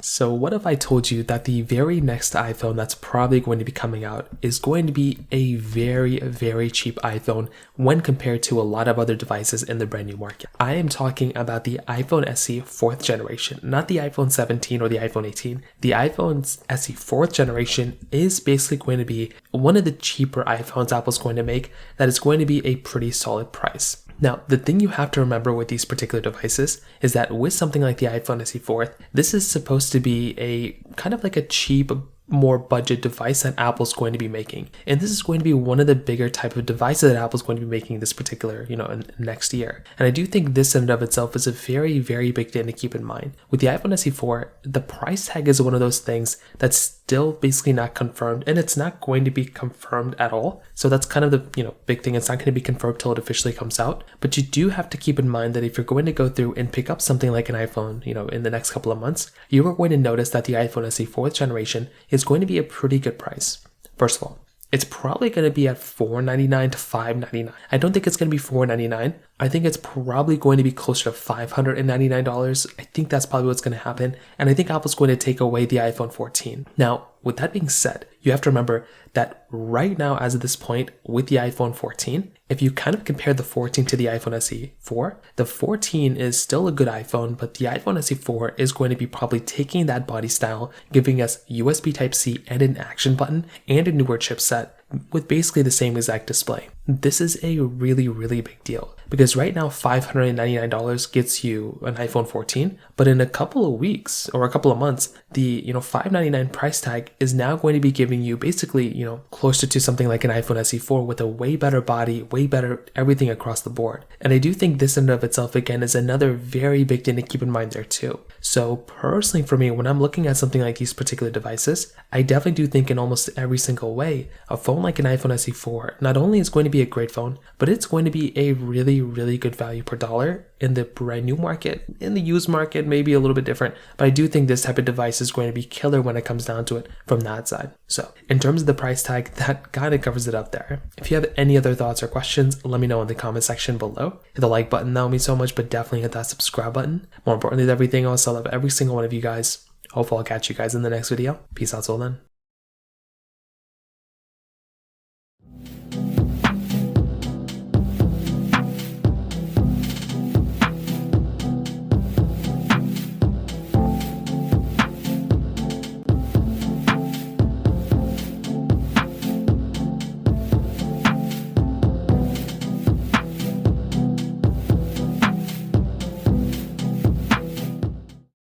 So what if I told you that the very next iPhone that's probably going to be coming out is going to be a very, very cheap iPhone when compared to a lot of other devices in the brand new market? I am talking about the iPhone SE 4th generation, not the iPhone 17 or the iPhone 18. The iPhone SE 4th generation is basically going to be one of the cheaper iPhones Apple's going to make that is going to be a pretty solid price. Now, the thing you have to remember with these particular devices is that with something like the iPhone SE 4th, this is supposed to be a kind of like a cheap, more budget device that Apple's going to be making. And this is going to be one of the bigger type of devices that Apple's going to be making this particular, next year. And I do think this in and of itself is a very, very big thing to keep in mind. With the iPhone SE 4, the price tag is one of those things that's still basically not confirmed, and it's not going to be confirmed at all. So that's kind of the, big thing. It's not going to be confirmed till it officially comes out. But you do have to keep in mind that if you're going to go through and pick up something like an iPhone, in the next couple of months, you are going to notice that the iPhone SE 4th generation is going to be a pretty good price. First of all, it's probably going to be at $499 to $599. I don't think it's going to be $499. I think it's probably going to be closer to $599. I think that's probably what's going to happen. And I think Apple's going to take away the iPhone 14. Now, with that being said, you have to remember that right now, as of this point, with the iPhone 14, if you kind of compare the 14 to the iPhone SE 4, the 14 is still a good iPhone, but the iPhone SE 4 is going to be probably taking that body style, giving us USB Type-C and an action button and a newer chipset with basically the same exact display. This is a really, really big deal because right now $599 gets you an iPhone 14, but in a couple of weeks or a couple of months, the $599 price tag is now going to be giving you basically closer to something like an iPhone SE 4 with a way better body, way better everything across the board. And I do think this in and of itself again is another very big thing to keep in mind there too. So personally for me, when I'm looking at something like these particular devices, I definitely do think in almost every single way, a phone like an iPhone SE 4 not only is going to be a great phone, but it's going to be a really, really good value per dollar in the brand new market. In the used market, maybe a little bit different, but I do think this type of device is going to be killer when it comes down to it from that side. So in terms of the price tag, that kind of covers it up there. If you have any other thoughts or questions, let me know in the comment section below. Hit the like button, that would mean so much, but definitely hit that subscribe button. More importantly than everything else, I love every single one of you guys. Hopefully I'll catch you guys in the next video. Peace out till then.